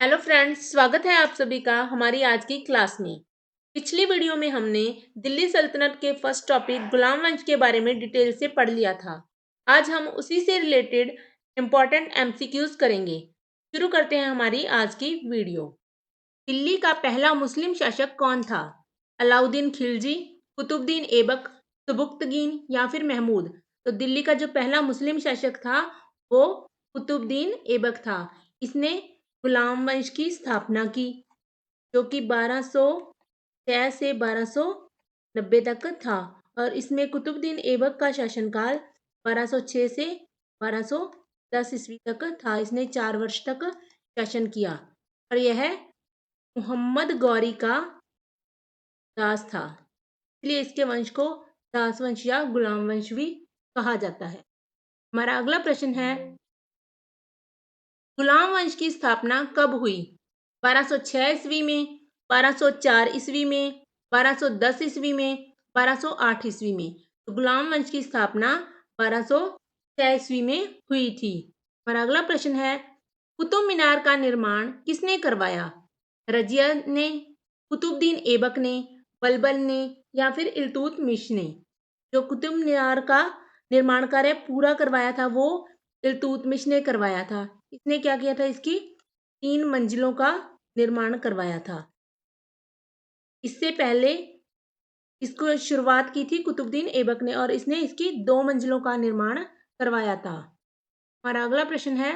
Hello friends, स्वागत है आप सभी का हमारी आज की क्लास में। पिछली वीडियो में हमने दिल्ली सल्तनत के फर्स्ट टॉपिक गुलाम वंश के बारे में डिटेल से पढ़ लिया था। आज हम उसी से रिलेटेड इम्पोर्टेंट एमसीक्यूज करेंगे। शुरू करते हैं हमारी आज की वीडियो। दिल्ली का पहला मुस्लिम शासक कौन था? अलाउद्दीन खिलजी, कुतुबुद्दीन ऐबक, सुबुक्तगीन या फिर महमूद? तो दिल्ली का जो पहला मुस्लिम शासक था वो कुतुबुद्दीन ऐबक था। इसने गुलाम वंश की स्थापना की जो कि 1206 से 1290 तक था। और इसमें कुतुबुद्दीन ऐबक का शासनकाल 1206 से 1210 ईस्वी तक था। इसने 4 वर्ष तक शासन किया और यह मोहम्मद गौरी का दास था, इसलिए इसके वंश को दास वंश या गुलाम वंश भी कहा जाता है। हमारा अगला प्रश्न है, गुलाम वंश की स्थापना कब हुई? 1206 ईस्वी में, 1204 ईस्वी में, 1210 ईस्वी में, 1208 ईस्वी में? तो गुलाम वंश की स्थापना 1206 ईस्वी में हुई थी। हमारा अगला प्रश्न है, कुतुब मीनार का निर्माण किसने करवाया? रजिया ने, कुतुबुद्दीन ऐबक ने, बलबन ने या फिर इल्तुतमिश ने? जो कुतुब मीनार का निर्माण कार्य पूरा करवाया था वो इल्तुतमिश ने करवाया था। इसने क्या किया था? इसकी 3 मंजिलों का निर्माण करवाया था। इससे पहले इसको शुरुआत की थी कुतुबुद्दीन ऐबक ने और इसने इसकी 2 मंजिलों का निर्माण करवाया था। हमारा अगला प्रश्न है,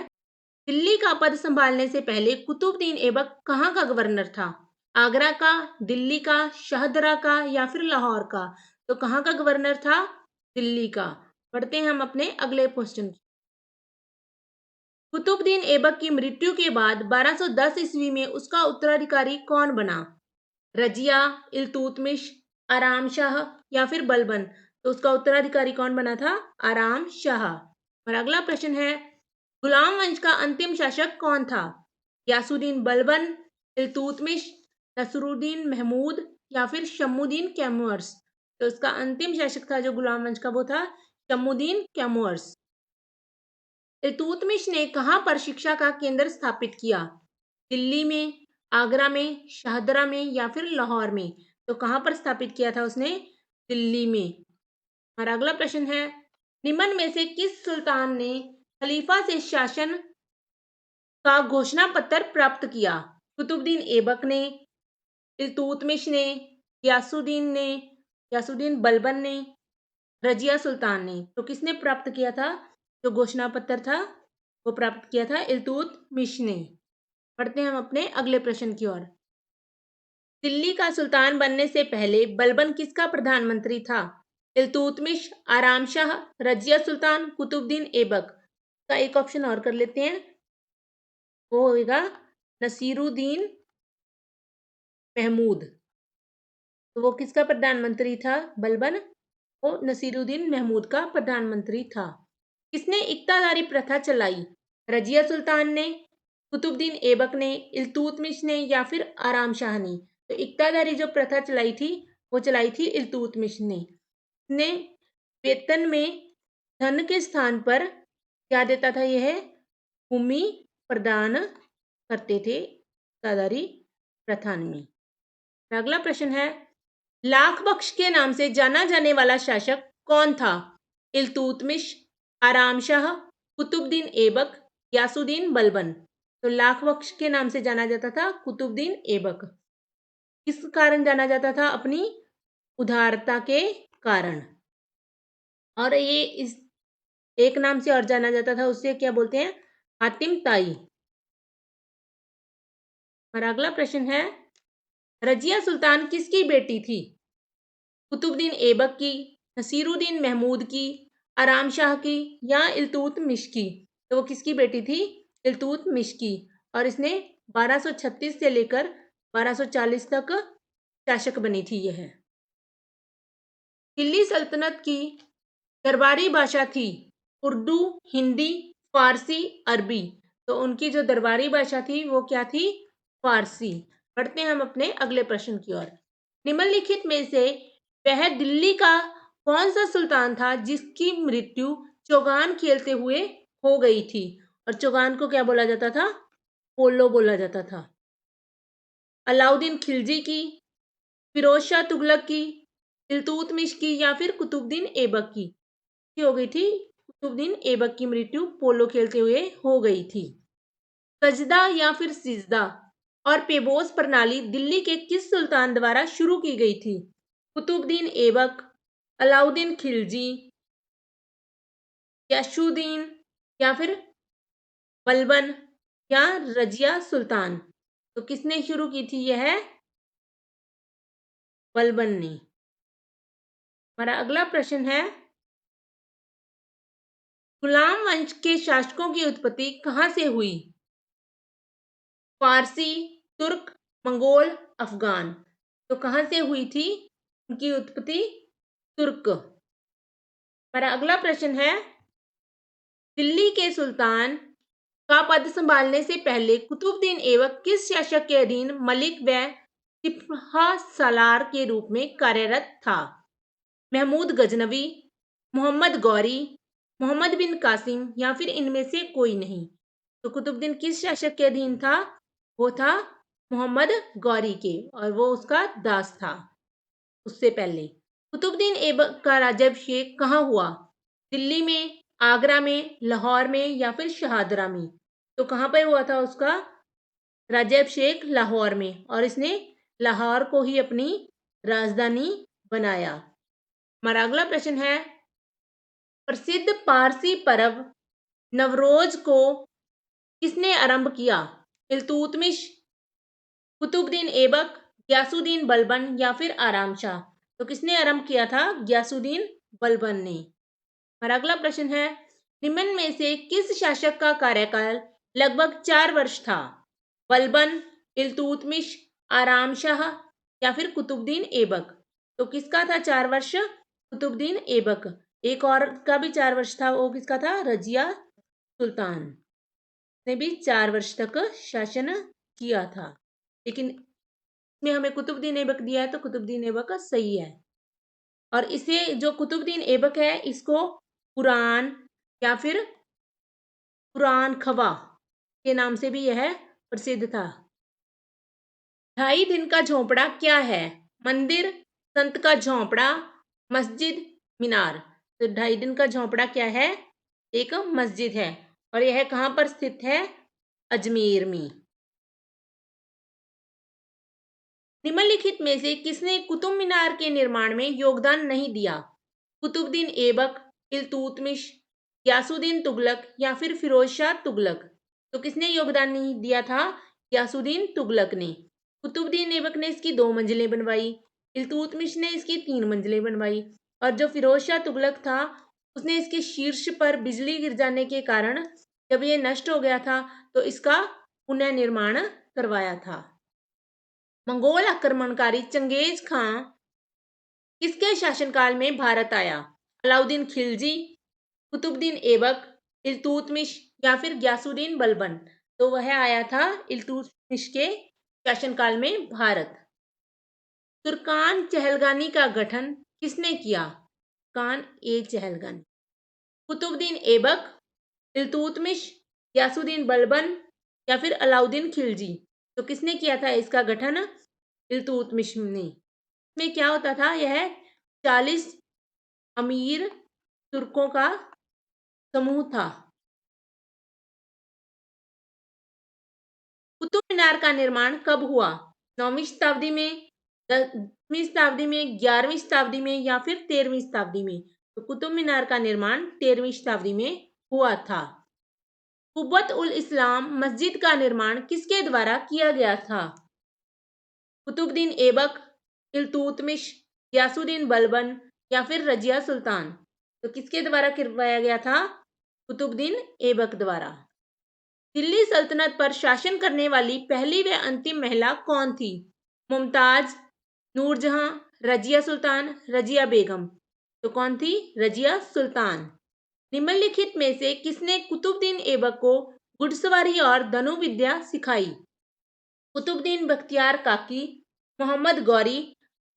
दिल्ली का पद संभालने से पहले कुतुबुद्दीन ऐबक कहाँ का गवर्नर था? आगरा का, दिल्ली का, शाहदरा का या फिर लाहौर का? तो कहाँ का गवर्नर था? दिल्ली का। पढ़ते हैं हम अपने अगले क्वेश्चन। कुतुबुद्दीन ऐबक की मृत्यु के बाद 1210 ईस्वी में उसका उत्तराधिकारी कौन बना? रजिया, इल्तुतमिश, आराम शाह या फिर बलबन? तो उसका उत्तराधिकारी कौन बना था? आराम शाह। और अगला प्रश्न है, गुलाम वंश का अंतिम शासक कौन था? यासुद्दीन बलबन, इल्तुतमिश, नसरुद्दीन महमूद या फिर शम्मुद्दीन कैमुअर्स? तो उसका अंतिम शासक था जो गुलाम वंश का वो था शम्मुद्दीन कैमुअर्स। इल्तुतमिश ने कहाँ पर शिक्षा का केंद्र स्थापित किया? दिल्ली में, आगरा में, शाहदरा में या फिर लाहौर में? तो कहाँ पर स्थापित किया था उसने? दिल्ली में। हमारा अगला प्रश्न है, निम्न में से किस सुल्तान ने खलीफा से शासन का घोषणा पत्र प्राप्त किया? कुतुबुद्दीन ऐबक ने, इल्तुतमिश ने, यासुद्दीन ने, यासुद्दीन बलबन ने, रजिया सुल्तान ने? तो किसने प्राप्त किया था? जो घोषणा पत्र था वो प्राप्त किया था इल्तुतमिश ने। पढ़ते हैं हम अपने अगले प्रश्न की ओर। दिल्ली का सुल्तान बनने से पहले बलबन किसका प्रधानमंत्री था? इल्तुतमिश, आराम शाह, रजिया सुल्तान, कुतुबुद्दीन ऐबक? का एक ऑप्शन और कर लेते हैं, वो होगा नसीरुद्दीन महमूद। तो वो किसका प्रधानमंत्री था? बलबन वो नसीरुद्दीन महमूद का प्रधानमंत्री था। किसने इक्तादारी प्रथा चलाई? रजिया सुल्तान ने, कुतुबुद्दीन ऐबक ने, इल्तुतमिश ने या फिर आराम शाह ने? तो इक्तादारी जो प्रथा चलाई थी वो चलाई थी इल्तुतमिश ने। ने वेतन में धन के स्थान पर क्या देता था? यह भूमि प्रदान करते थे इक्तादारी प्रथा में। अगला प्रश्न है, लाख बख्श के नाम से जाना जाने वाला शासक कौन था? इल्तुतमिश, आराम शाह, कुतुबुद्दीन ऐबक, यासुद्दीन बलबन? तो लाख बख्श के नाम से जाना जाता था कुतुबुद्दीन ऐबक। किस कारण जाना जाता था? अपनी उदारता के कारण। और ये इस एक नाम से और जाना जाता था, उससे क्या बोलते हैं? हातिम ताई। और अगला प्रश्न है, रजिया सुल्तान किसकी बेटी थी? कुतुबुद्दीन ऐबक की, नसीरुद्दीन महमूद की, आराम शाह की या इल्तुतमिश की? तो वो किसकी बेटी थी? इल्तुतमिश की। और इसने 1236 से लेकर 1240 तक शासक बनी थी यह। दिल्ली सल्तनत की दरबारी भाषा थी उर्दू, हिंदी, फारसी, अरबी? तो उनकी जो दरबारी भाषा थी वो क्या थी? फारसी। बढ़ते हैं हम अपने अगले प्रश्न की ओर। निम्नलिखित में से वह दिल्ली का कौन सा सुल्तान था जिसकी मृत्यु चौगान खेलते हुए हो गई थी? और चौगान को क्या बोला जाता था? पोलो बोला जाता था। अलाउद्दीन खिलजी की, फिरोज शाह तुगलक की, इल्तुतमिश की या फिर कुतुबुद्दीन ऐबक की हो गई थी। कुतुबुद्दीन ऐबक की मृत्यु पोलो खेलते हुए हो गई थी। सजदा या फिर सिजदा और पेबोस प्रणाली दिल्ली के किस सुल्तान द्वारा शुरू की गई थी? कुतुबुद्दीन ऐबक, अलाउद्दीन खिलजी, गयासुद्दीन या फिर बलबन या रजिया सुल्तान। तो किसने शुरू की थी यह? बलबन ने। हमारा अगला प्रश्न है, गुलाम वंश के शासकों की उत्पत्ति कहां से हुई? फारसी, तुर्क, मंगोल, अफगान। तो कहां से हुई थी उनकी उत्पत्ति? तुर्क। हमारा अगला प्रश्न है, दिल्ली के सुल्तान का पद संभालने से पहले कुतुबुद्दीन ऐबक किस शासक के अधीन मलिक व सिपह सालार के रूप में कार्यरत था? महमूद गजनवी, मोहम्मद गौरी, मोहम्मद बिन कासिम या फिर इनमें से कोई नहीं। तो कुतुबुद्दीन किस शासक के अधीन था? वो था मोहम्मद गौरी के, और वो उसका दास था उससे पहले। कुतुबुद्दीन ऐबक का राज्याभिषेक कहाँ हुआ? दिल्ली में, आगरा में, लाहौर में या फिर शाहदरा में। तो कहाँ पर हुआ था उसका राज्याभिषेक? लाहौर में, और इसने लाहौर को ही अपनी राजधानी बनाया। हमारा अगला प्रश्न है, प्रसिद्ध पारसी पर्व नवरोज को किसने आरंभ किया? इल्तुतमिश, कुतुबुद्दीन ऐबक, गयासुद्दीन बलबन या फिर आराम शाह। तो किसने आरंभ किया था? गयासुद्दीन बलबन ने। हमारा अगला प्रश्न है, निम्न में से किस शासक का कार्यकाल लगभग 4 वर्ष था? बलबन, इल्तुतमिश, आराम शाह या फिर कुतुबुद्दीन ऐबक। तो किसका था 4 वर्ष? कुतुबुद्दीन ऐबक। एक और का भी 4 वर्ष था, वो किसका था? रजिया सुल्तान ने भी 4 वर्ष तक शासन किया था। लेकिन इसमें हमें कुतुबुद्दीन ऐबक दिया है, तो कुतुबुद्दीन ऐबक सही है। और इसे जो कुतुबुद्दीन ऐबक है, इसको कुरान या फिर कुरान खवा के नाम से भी यह प्रसिद्ध था। 2.5 दिन का झोंपड़ा क्या है? मंदिर, संत का झोंपड़ा, मस्जिद, मीनार। तो 2.5 दिन का झोंपड़ा क्या है? एक मस्जिद है, और यह कहाँ पर स्थित है? अजमेर में। निम्नलिखित में से किसने कुतुब मीनार के निर्माण में योगदान नहीं दिया? कुतुबुद्दीन ऐबक, इल्तुतमिश, गयासुद्दीन तुगलक या फिर फिरोज शाह तुगलक। तो किसने योगदान नहीं दिया था? गयासुद्दीन तुगलक ने। कुतुबुद्दीन ऐबक ने इसकी 2 मंजिलें बनवाई, इल्तुतमिश ने इसकी 3 मंजिलें बनवाई, और जो फिरोज शाह तुगलक था, उसने इसके शीर्ष पर बिजली गिर जाने के कारण जब ये नष्ट हो गया था, तो इसका पुनर्निर्माण करवाया था। मंगोल आक्रमणकारी चंगेज खां किसके शासनकाल में भारत आया? अलाउद्दीन खिलजी, कुतुबुद्दीन ऐबक, इल्तुतमिश या फिर गयासुद्दीन बलबन। तो वह आया था इल्तुतमिश के शासनकाल में भारत। तुर्कान चहलगानी का गठन किसने किया? तुर्कान ए चहलगानी। कुतुबुद्दीन ऐबक, इल्तुतमिश, गयासुद्दीन बलबन या फिर अलाउद्दीन खिलजी। तो किसने किया था इसका गठन? इल्तुतमिश ने। इसमें क्या होता था? यह 40 अमीर तुर्कों का समूह था। कुतुब मीनार का निर्माण कब हुआ? 9वीं शताब्दी में, 10वीं शताब्दी में, 11वीं शताब्दी में या फिर 13वीं शताब्दी में। तो कुतुब मीनार का निर्माण 13वीं शताब्दी में हुआ था। कुब्बत उल इस्लाम मस्जिद का निर्माण किसके द्वारा किया गया था? कुतुबुद्दीन ऐबक, इल्तुतमिश, गयासुद्दीन बलबन या फिर रजिया सुल्तान। तो किसके द्वारा करवाया गया था? कुतुबुद्दीन ऐबक द्वारा। दिल्ली सल्तनत पर शासन करने वाली पहली व अंतिम महिला कौन थी? मुमताज, नूरजहां, रजिया सुल्तान, रजिया बेगम। तो कौन थी? रजिया सुल्तान। निम्नलिखित में से किसने कुतुबुद्दीन ऐबक को घुड़सवारी और धनुर्विद्या सिखाई? कुतुबुद्दीन बख्तियार काकी, मोहम्मद गौरी,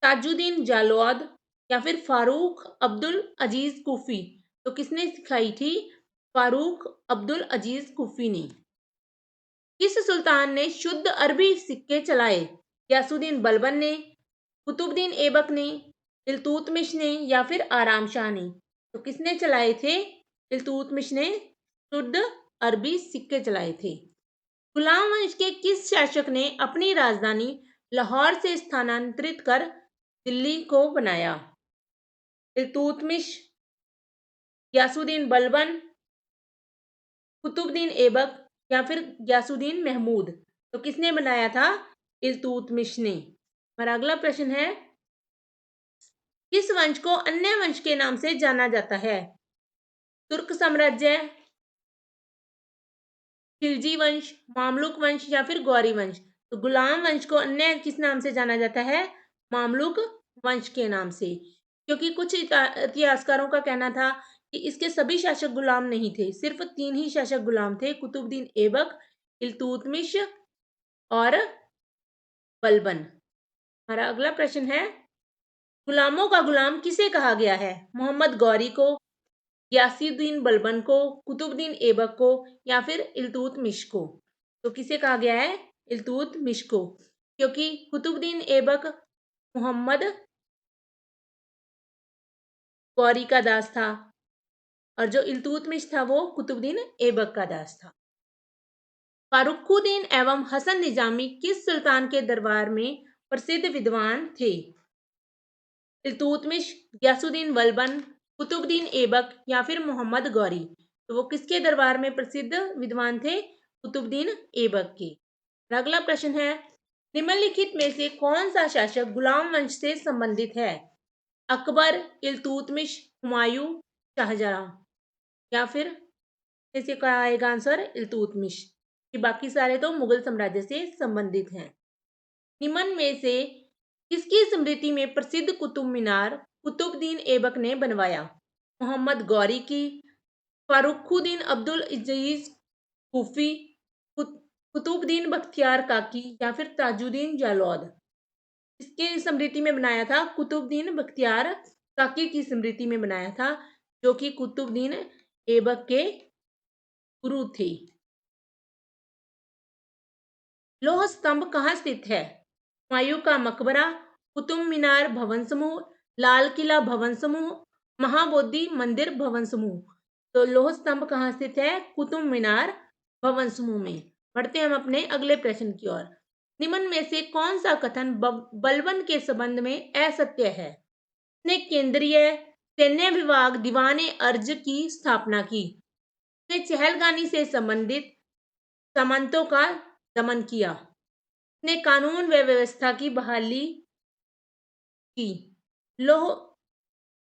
ताजुद्दीन जालौद या फिर फारूक अब्दुल अजीज कुफी। तो किसने सिखाई थी? फारूक अब्दुल अजीज कुफी ने। किस सुल्तान ने शुद्ध अरबी सिक्के चलाए? गयासुद्दीन बलबन ने, कुतुबुद्दीन ऐबक ने, इल्तुतमिश ने या फिर आराम शाह ने? तो किसने चलाए थे? इल्तुतमिश ने शुद्ध अरबी सिक्के चलाए थे। गुलाम वंश के किस शासक ने अपनी राजधानी लाहौर से स्थानांतरित कर दिल्ली को बनाया? इल्तुतमिश, गयासुद्दीन बलबन, कुतुबुद्दीन ऐबक या फिर गयासुद्दीन महमूद? तो किसने बनाया था? इल्तुतमिश ने। हमारा अगला प्रश्न है, किस वंश को अन्य वंश के नाम से जाना जाता है? तुर्क साम्राज्य, खिलजी वंश, मामलुक वंश या फिर गौरी वंश? तो गुलाम वंश को अन्य किस नाम से जाना जाता है? मामलुक वंश के नाम से, क्योंकि कुछ इतिहासकारों का कहना था कि इसके सभी शासक गुलाम नहीं थे, सिर्फ 3 ही शासक गुलाम थे, कुतुबुद्दीन ऐबक, इल्तुतमिश और बलबन। हमारा अगला प्रश्न है, गुलामों का गुलाम किसे कहा गया है? मोहम्मद गौरी को, गयासुद्दीन बलबन को, कुतुबुद्दीन ऐबक को या फिर इल्तुतमिश को? तो किसे कहा गया है? इल्तुतमिश को, क्योंकि कुतुबुद्दीन ऐबक मोहम्मद गौरी का दास था और जो इल्तुतमिश था वो कुतुबुद्दीन ऐबक का दास था। फारुखुद्दीन एवं हसन निजामी किस सुल्तान के दरबार में प्रसिद्ध विद्वान थे? इल्तुतमिश, गयासुद्दीन बलबन, कुतुबुद्दीन ऐबक या फिर मोहम्मद गौरी? तो वो किसके दरबार में प्रसिद्ध विद्वान थे? कुतुबुद्दीन ऐबक के। अगला प्रश्न है, निम्नलिखित में से कौन सा शासक गुलाम वंश से संबंधित है? अकबर, इल्तुतमिश, हुमायूं, शाहजहां? या फिर इसे क्या आएगा आंसर? इल्तुतमिश, कि बाकी सारे तो मुगल साम्राज्य से संबंधित हैं। निम्न में से किसकी स्मृति में प्रसिद्ध कुतुब मीनार कुतुबुद्दीन ऐबक ने बनवाया? मोहम्मद गौरी की, फारुखुद्दीन अब्दुल अजीज सूफी, कुतुबुद्दीन बख्तियार काकी या फिर ताजुद्दीन जालौद? इसके स्मृति में बनाया था? कुतुबुद्दीन बख्तियार काकी की स्मृति में बनाया था, जो कि कुतुबुद्दीन ऐबक के गुरु थे। लौह स्तंभ कहाँ स्थित है? हुमायूं का मकबरा, कुतुब मीनार भवन समूह, लाल किला भवन समूह, महाबोधि मंदिर भवन समूह? तो लौह स्तंभ कहाँ स्थित है? कुतुब मीनार भवन समूह में। बढ़ते हम अपने अगले प्रश्न की ओर। निम्न में से कौन सा कथन बलबन के संबंध में असत्य है? ने केंद्रीय सैन्य विभाग दीवान अर्ज की स्थापना की, ने चहलगानी से संबंधित सामंतों का दमन किया, ने कानून व व्यवस्था की बहाली की, लौह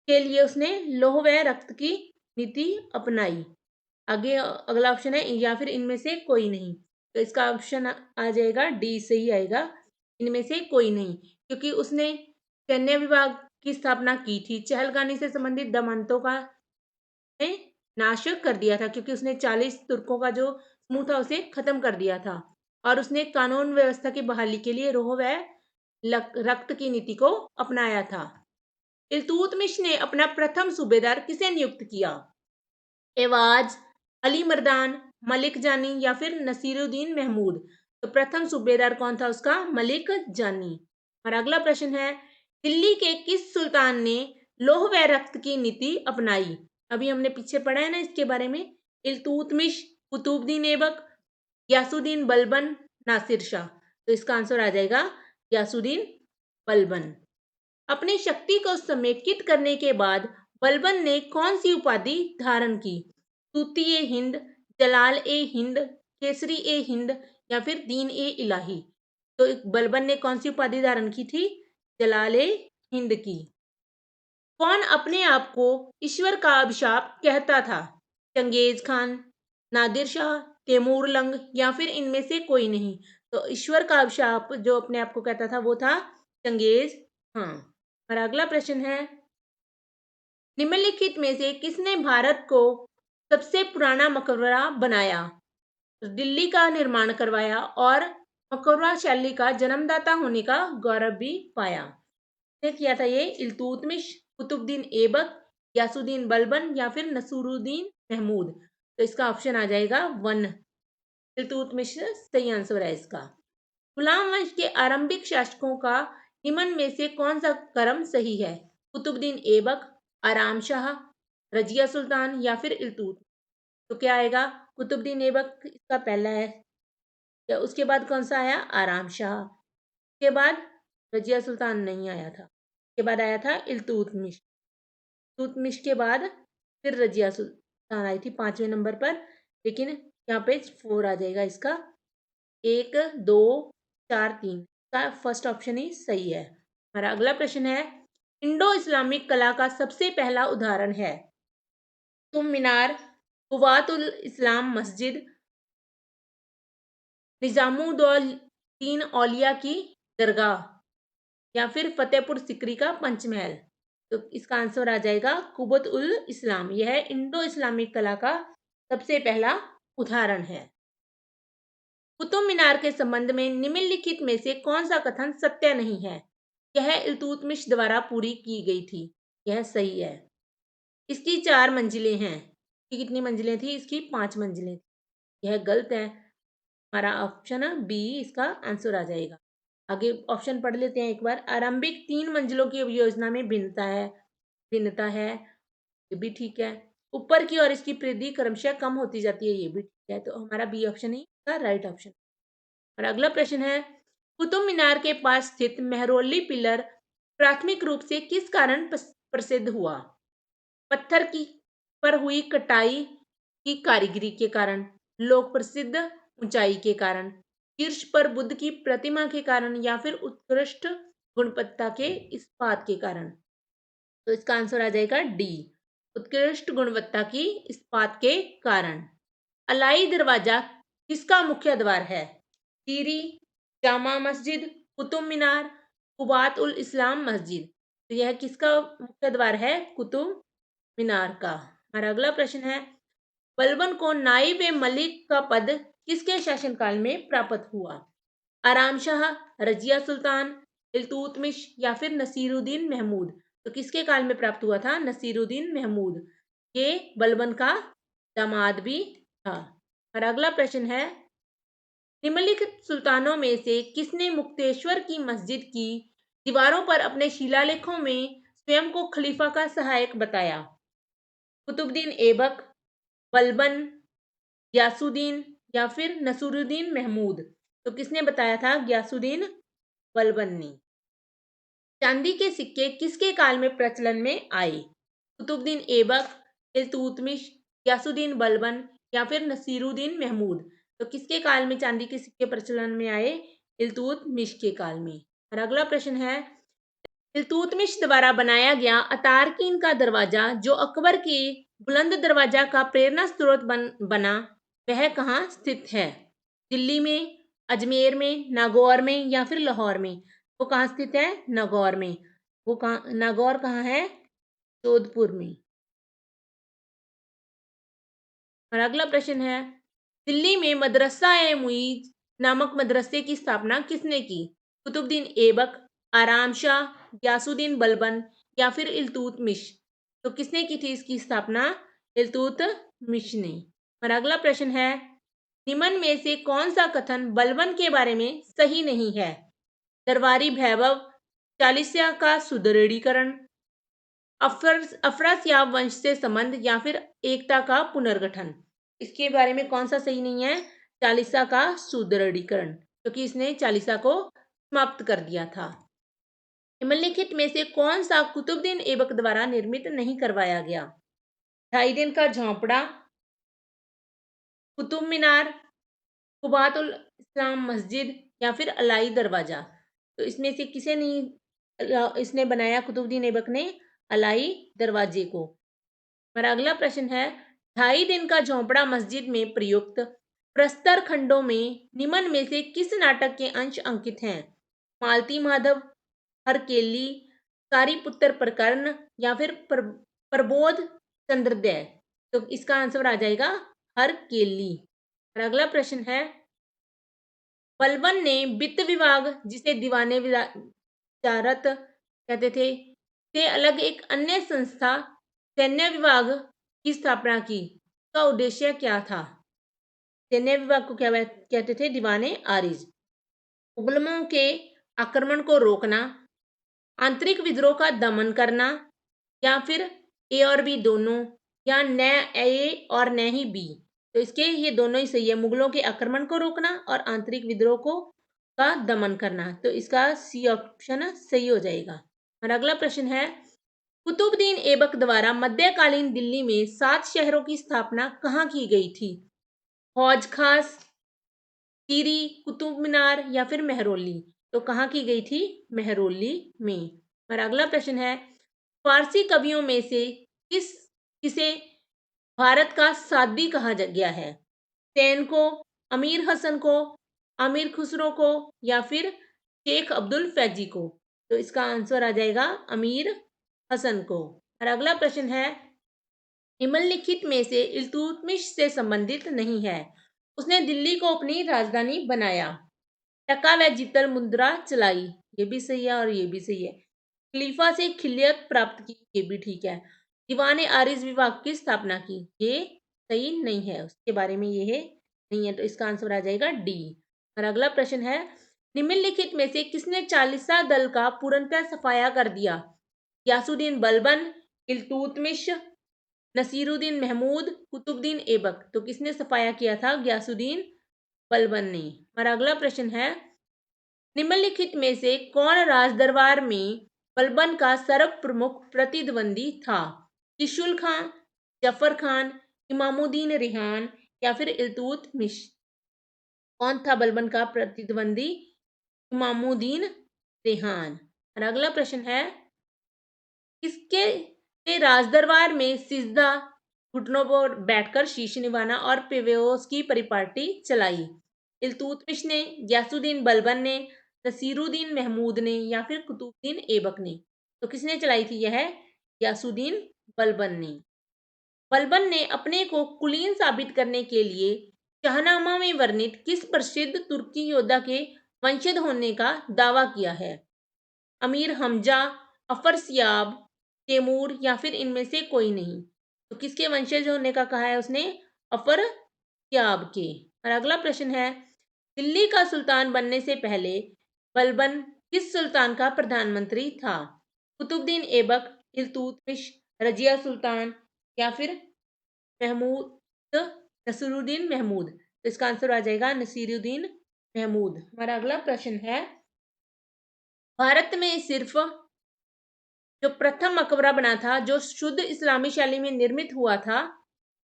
के लिए उसने लौह व रक्त की नीति अपनाई। आगे अगला ऑप्शन है, या फिर इनमें से कोई नहीं? तो इसका ऑप्शन आ जाएगा डी, सही आएगा, इनमें से कोई नहीं, क्योंकि उसने सैन्य विभाग की स्थापना की थी, चहलगानी से संबंधित दमंतों का ने नाश कर दिया था, क्योंकि उसने 40 तुर्कों का जो समूह था उसे खत्म कर दिया था, और उसने कानून व्यवस्था की बहाली के लिए लौह व रक्त की नीति को अपनाया था। इल्तुतमिश ने अपना प्रथम सूबेदार किसे नियुक्त किया? एवाज, अली मर्दान, मलिक जानी या फिर नसीरुद्दीन महमूद? तो प्रथम सूबेदार कौन था उसका? मलिक जानी। और अगला प्रश्न है, दिल्ली के किस सुल्तान ने लौह व रक्त की नीति अपनाई? अभी हमने पीछे पढ़ा है ना इसके बारे में। इल्तुतमिश, कुतुबुद्दीन ऐबक, गयासुद्दीन बलबन, नासिर शाह? तो इसका आंसर आ जाएगा गयासुद्दीन बलबन। अपनी शक्ति को समेकित करने के बाद बलबन ने कौन सी उपाधि धारण की? तूती ए हिंद, जलाल ए हिंद, केसरी ए हिंद या फिर दीन ए इलाही? तो बलबन ने कौन सी उपाधि धारण की थी? जलाल ए हिंद की। कौन अपने आप को ईश्वर का अभिशाप कहता था? Genghis Khan, Nadir Shah, Taimur lung या फिर इनमें से कोई नहीं? तो ईश्वर का अभिशाप जो अपने आप को कहता था वो था चंगेज खान। और अगला प्रश्न है, निम्नलिखित में से किसने भारत को सबसे पुराना मकबरा बनाया, दिल्ली का निर्माण करवाया और मकबरा शैली का जन्मदाता होने का गौरव भी पाया? ने किया था ये इल्तुतमिश, कुतुबुद्दीन ऐबक, गयासुद्दीन बलबन या फिर नसीरुद्दीन महमूद? तो इसका ऑप्शन आ जाएगा 1, इल्तुतमिश सही आंसर है इसका। गुलाम वंश के आरंभिक शासकों का निम्न में से कौन सा क्रम सही है? कुतुबुद्दीन ऐबक, आराम शाह, रजिया सुल्तान या फिर इल्तुत। तो क्या आएगा? कुतुबुद्दीन ऐबक इसका पहला है। या उसके बाद कौन सा आया? आराम शाह। उसके बाद रजिया सुल्तान नहीं आया था। उसके बाद आया था इल्तुतमिश। इल्तुतमिश के बाद फिर रजिया सुल्तान आई थी 5वें नंबर पर, लेकिन यहाँ पे 4 आ जाएगा इसका। 1, 2, 4, 3 का फर्स्ट ऑप्शन ही सही है। हमारा अगला प्रश्न है, इंडो इस्लामिक कला का सबसे पहला उदाहरण है कुतुब मीनार, कुव्वातुल इस्लाम मस्जिद, निजामुद्दौला औलिया की दरगाह या फिर फतेहपुर सिकरी का पंचमहल। तो इसका आंसर आ जाएगा कुव्वत उल इस्लाम। यह इंडो इस्लामिक कला का सबसे पहला उदाहरण है। कुतुब मीनार के संबंध में निम्नलिखित में से कौन सा कथन सत्य नहीं है? यह इल्तुतमिश द्वारा पूरी की गई थी। यह सही है। इसकी 4 मंजिलें हैं। इसकी कितनी मंजिलें थी? इसकी 5 मंजिलें। यह गलत है। हमारा ऑप्शन बी इसका आंसर आ जाएगा। आगे ऑप्शन पढ़ लेते हैं एक बार। आरंभिक 3 मंजिलों की योजना में भिन्नता है, ये भी ठीक है। ऊपर की ओर इसकी परिधि क्रमशः कम होती जाती है, ये भी ठीक है। तो हमारा बी ऑप्शन ही इसका राइट ऑप्शन। और अगला प्रश्न है, कुतुब मीनार के पास स्थित मेहरौली पिलर प्राथमिक रूप से किस कारण प्रसिद्ध हुआ? पत्थर की पर हुई कटाई की कारीगरी के कारण, लोक प्रसिद्ध ऊंचाई के कारण, शीर्ष पर बुद्ध की प्रतिमा के कारण या फिर उत्कृष्ट गुणवत्ता के इस्पात के कारण। तो इसका आंसर आ जाएगा डी, उत्कृष्ट गुणवत्ता की इस्पात के कारण। अलाई दरवाजा किसका मुख्य द्वार है? टीरी, जामा मस्जिद, कुतुब मीनार, कुबात उल इस्लाम मस्जिद। तो यह किसका मुख्य द्वार है? कुतुब मीनार का। हमारा अगला प्रश्न है, बलबन को नाइब ए मलिक का पद किसके शासनकाल में प्राप्त हुआ? आराम शाह, रजिया सुल्तान, इल्तुतमिश या फिर नसीरुद्दीन महमूद। तो किसके काल में प्राप्त हुआ था? नसीरुद्दीन महमूद। ये बलबन का दामाद भी था। और अगला प्रश्न है, निम्नलिखित सुल्तानों में से किसने मुक्तेश्वर की मस्जिद की दीवारों पर अपने शिलालेखों में स्वयं को खलीफा का सहायक बताया? कुतुबुद्दीन ऐबक, बलबन, ग्यासुद्दीन या फिर नसीरुद्दीन महमूद। तो किसने बताया था? ग्यासुद्दीन बलबन ने। चांदी के सिक्के किसके काल में प्रचलन में आए? कुतुबुद्दीन ऐबक, इल्तुतमिश, ग्यासुद्दीन बलबन या फिर नसीरुद्दीन महमूद। तो किसके काल में चांदी के सिक्के प्रचलन में आए? इल्तुतमिश के काल में। और अगला प्रश्न है, इल्तुतमिश द्वारा बनाया गया अतारकीन का दरवाजा जो अकबर के बुलंद दरवाजा का प्रेरणा स्रोत बना, वह कहाँ स्थित है? दिल्ली में, अजमेर में, नागौर में या फिर लाहौर में। वो कहाँ स्थित है? नागौर में। वो कहाँ, नागौर कहाँ है? जोधपुर में। और अगला प्रश्न है, दिल्ली में मदरसा ए मुईज नामक मदरसे की स्थापना किसने की? कुतुबुद्दीन ऐबक, आराम शाह, ग्यासुद्दीन बलबन या फिर इल्तुतमिश। तो किसने की थी इसकी स्थापना? इल्तुतमिश ने। और अगला प्रश्न है, निम्न में से कौन सा कथन बलबन के बारे में सही नहीं है? दरबारी वैभव, चालीसिया का सुदृढ़ीकरण, अफरासियाब वंश से संबंध या फिर एकता का पुनर्गठन। इसके बारे में कौन सा सही नहीं है? चालीसा का सुदृढ़ीकरण, क्योंकि इसने चालीसा को समाप्त कर दिया था। निम्नलिखित में से कौन सा कुतुबुद्दीन ऐबक द्वारा निर्मित नहीं करवाया गया? 2.5 दिन का झोंपड़ा, कुतुब मीनार, कुबातुल इस्लाम मस्जिद या फिर अलाई दरवाजा। तो इसमें से किसे नहीं इसने बनाया? कुतुबुद्दीन ऐबक ने अलाई दरवाजे को। हमारा अगला प्रश्न है, 2.5 दिन का झोंपड़ा मस्जिद में प्रयुक्त प्रस्तर खंडों में निम्न में से किस नाटक के अंश अंकित हैं? मालती माधव, हरकेली, सारीपुत्र प्रकरण या फिर प्रबोध चंद्रोदय। तो इसका आंसर आ जाएगा हरकेली। और अगला प्रश्न है, बलबन ने वित्त विभाग, जिसे दीवाने वजारत कहते थे, से अलग एक अन्य संस्था सैन्य विभाग की स्थापना की। का उद्देश्य क्या था? सैन्य विभाग को क्या कहते थे? दीवाने आरिज। मुगलों के आक्रमण को रोकना, आंतरिक विद्रोह का दमन करना, या फिर ए और बी दोनों, या न ए और न ही बी। तो इसके ये दोनों ही सही है, मुगलों के आक्रमण को रोकना और आंतरिक विद्रोह को का दमन करना। तो इसका सी ऑप्शन सही हो जाएगा। और अगला प्रश्न है, कुतुबुद्दीन ऐबक द्वारा मध्यकालीन दिल्ली में 7 शहरों की स्थापना कहाँ की गई थी? हौज खास, टिहरी, कुतुब मीनार या फिर मेहरौली। तो कहाँ की गई थी? मेहरौली में। और अगला प्रश्न है, फारसी कवियों में से किसे भारत का सादी कहा गया है? सैन को, अमीर हसन को, अमीर खुसरो को, या फिर शेख अब्दुल फैजी को। तो इसका आंसर आ जाएगा अमीर हसन को। और अगला प्रश्न है, निम्नलिखित में से इल्तुतमिश से संबंधित नहीं है। उसने दिल्ली को अपनी राजधानी बनाया, टका व जितल मुद्रा चलाई, ये भी सही है और ये भी सही है। खलीफा से खिलियत प्राप्त की, ये भी ठीक है। दीवाने आरिज विभाग की स्थापना की, ये सही नहीं है, उसके बारे में ये है नहीं है। तो इसका आंसर आ जाएगा डी। और अगला प्रश्न है, निम्नलिखित में से किसने चालीसा दल का पूर्णतः सफाया कर दिया? यासुद्दीन बलबन, इल्तुतमिश, नसीरुद्दीन महमूद, कुतुबुद्दीन ऐबक। तो किसने सफाया किया था? गयासुद्दीन बलबन ने। और अगला प्रश्न है, निम्नलिखित में से कौन राजदरबार में बलबन का सर्व प्रमुख प्रतिद्वंदी था? त्रिशूल खान, जफर खान, इमामुद्दीन रिहान, या फिर इल्तुतमिश। कौन था बलबन का प्रतिद्वंदी? इमामुद्दीन रिहान। और अगला प्रश्न है, किसके ने राजदरबार में सिजदा, घुटनों पर बैठकर शीश निभाना और पेवेओस की परिपाटी चलाई? इल्तुतमिश ने, गयासुद्दीन बलबन ने, नसीरुद्दीन महमूद ने, या फिर कुतुबुद्दीन ऐबक ने। तो किसने चलाई थी? यह गयासुद्दीन बलबन ने। बलबन ने अपने को कुलीन साबित करने के लिए शाहनामा में वर्णित किस प्रसिद्ध तुर्की योद्धा के वंशज होने का दावा किया है? अमीर हमजा, अफरसियाब, तैमूर, या फिर इनमें से कोई नहीं। तो किसके वंशज होने का कहा है उसने? अफरसियाब के। और अगला प्रश्न है, दिल्ली का सुल्तान बनने से पहले बलबन किस सुल्तान का प्रधानमंत्री था? कुतुबुद्दीन ऐबक, इल्तुतमिश, रजिया सुल्तान, या फिर महमूद, नसीरुद्दीन महमूद। तो इसका आंसर आ जाएगा नसीरुद्दीन महमूद। हमारा अगला प्रश्न है, भारत में सिर्फ जो प्रथम मकबरा बना था जो शुद्ध इस्लामी शैली में निर्मित हुआ था,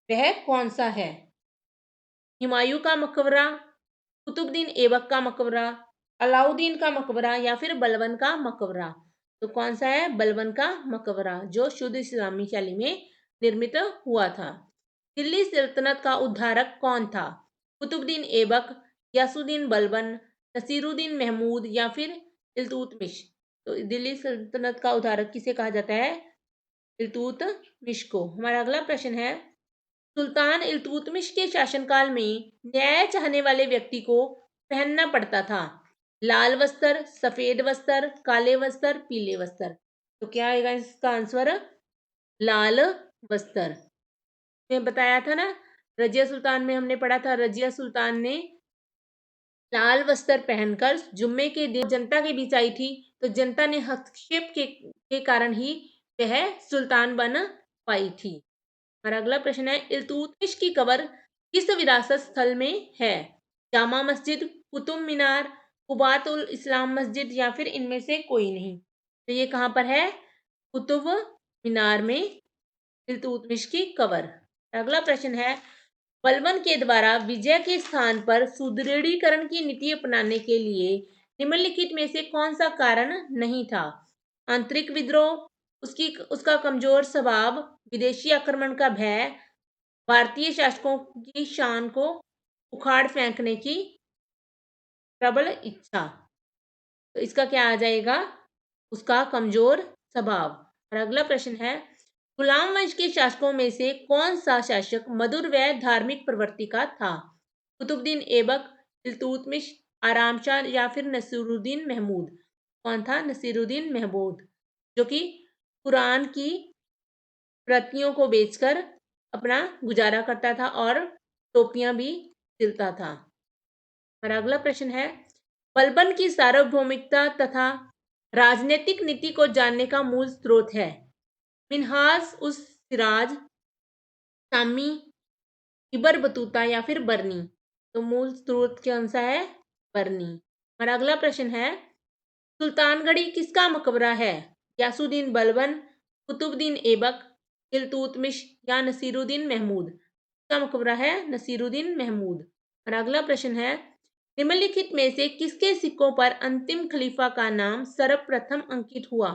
वह कौन सा है? हुमायूं का मकबरा, कुतुबुद्दीन ऐबक का मकबरा, अलाउद्दीन का मकबरा, या फिर बलबन का मकबरा। तो कौन सा है? बलबन का मकबरा, जो शुद्ध इस्लामी शैली में निर्मित हुआ था। दिल्ली सल्तनत का उद्धारक कौन था? कुतुबुद्दीन ऐबक, गयासुद्दीन बलबन, नसीरुद्दीन महमूद, या फिर इल्तुतमिश। तो दिल्ली सल्तनत का उद्धारक किसे कहा जाता है? इल्तुतमिश को। हमारा अगला प्रश्न है, सुल्तान इल्तुतमिश के शासनकाल में न्याय चाहने वाले व्यक्ति को पहनना पड़ता था लाल वस्त्र, सफेद वस्त्र, काले वस्त्र, पीले वस्त्र। तो क्या आएगा इसका आंसर? लाल वस्त्र। मैं बताया था ना, रजिया सुल्तान में हमने पढ़ा था, रजिया सुल्तान ने लाल वस्त्र पहनकर जुम्मे के दिन जनता के बीच आई थी, तो जनता ने हस्तक्षेप के कारण ही वह सुल्तान बन पाई थी। और अगला प्रश्न है, इल्तुतमिश की कब्र किस विरासत स्थल में है? जामा मस्जिद, कुतुब मीनार, कुबातुल इस्लाम मस्जिद, या फिर इनमें से कोई नहीं। तो ये कहाँ पर है? कुतुब मीनार में इल्तुतमिश की कब्र। अगला प्रश्न है, बलबन के द्वारा विजय के स्थान पर सुदृढ़ीकरण की नीति अपनाने के लिए निम्नलिखित में से कौन सा कारण नहीं था? आंतरिक विद्रोह, उसका कमजोर स्वभाव, विदेशी आक्रमण का भय, भारतीय शासकों की शान को उखाड़ फेंकने की प्रबल इच्छा। तो इसका क्या आ जाएगा? उसका कमजोर स्वभाव। और अगला प्रश्न है, गुलाम वंश के शासकों में से कौन सा शासक मधुर व धार्मिक प्रवृत्ति का था? कुतुबुद्दीन ऐबक, इल्तुतमिश, आराम शाह, या फिर नसीरुद्दीन महमूद। कौन था? नसीरुद्दीन महमूद, जो कि कुरान की प्रतियों को बेचकर अपना गुजारा करता था और टोपियां भी स्थिरता था। और अगला प्रश्न है, बलबन की सार्वभौमिकता तथा राजनीतिक नीति को जानने का मूल स्रोत है। मिन्हाज उस सिराज, सामी, इबर बतूता या फिर बरनी। तो मूल स्रोत कौन सा है? बरनी। और अगला प्रश्न है, सुल्तानगढ़ी किसका मकबरा है? यासुद्दीन बलबन, कुतुबुद्दीन ऐबक, इल्तुतमिश या नसीरुद्दीन महमूद। इसका मकबरा है नसीरुद्दीन महमूद। और अगला प्रश्न है, निम्नलिखित में से किसके सिक्कों पर अंतिम खलीफा का नाम सर्वप्रथम अंकित हुआ?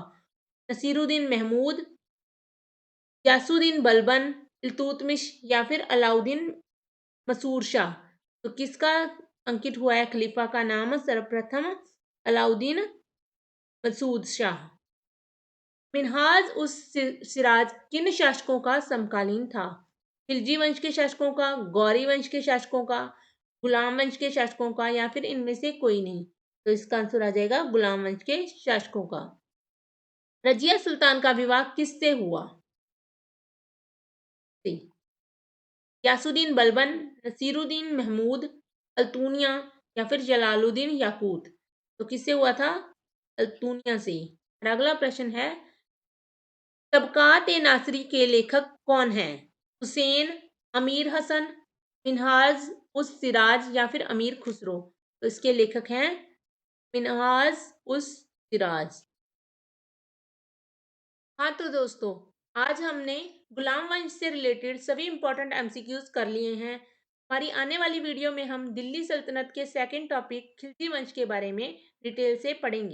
नसीरुद्दीन महमूद, यासुद्दीन बलबन, इल्तुतमिश या फिर अलाउद्दीन मसूर शाह। तो किसका अंकित हुआ है खलीफा का नाम सर्वप्रथम? अलाउद्दीन मसूद शाह। मिन्हाज उस सिराज किन शासकों का समकालीन था? खिलजी वंश के शासकों का, गौरी वंश के शासकों का, गुलाम वंश के शासकों का या फिर इनमें से कोई नहीं। तो इसका आंसर आ जाएगा गुलाम वंश के शासकों का। रजिया सुल्तान का विवाह किससे हुआ? यासुद्दीन बलबन, नसीरुद्दीन महमूद, अल्तुनिया या फिर जलालुद्दीन याकूत। तो किससे हुआ था? अल्तुनिया से। और अगला प्रश्न है, तबकात ए नासरी के लेखक कौन हैं? हुसैन, अमीर हसन, मिन्हाज उस सिराज या फिर अमीर खुसरो। तो इसके लेखक हैं मिन्हाज उस सिराज। हाँ तो दोस्तों, आज हमने गुलाम वंश से रिलेटेड सभी इंपॉर्टेंट एमसीक्यूज कर लिए हैं। हमारी आने वाली वीडियो में हम दिल्ली सल्तनत के सेकंड टॉपिक खिलजी वंश के बारे में डिटेल से पढ़ेंगे।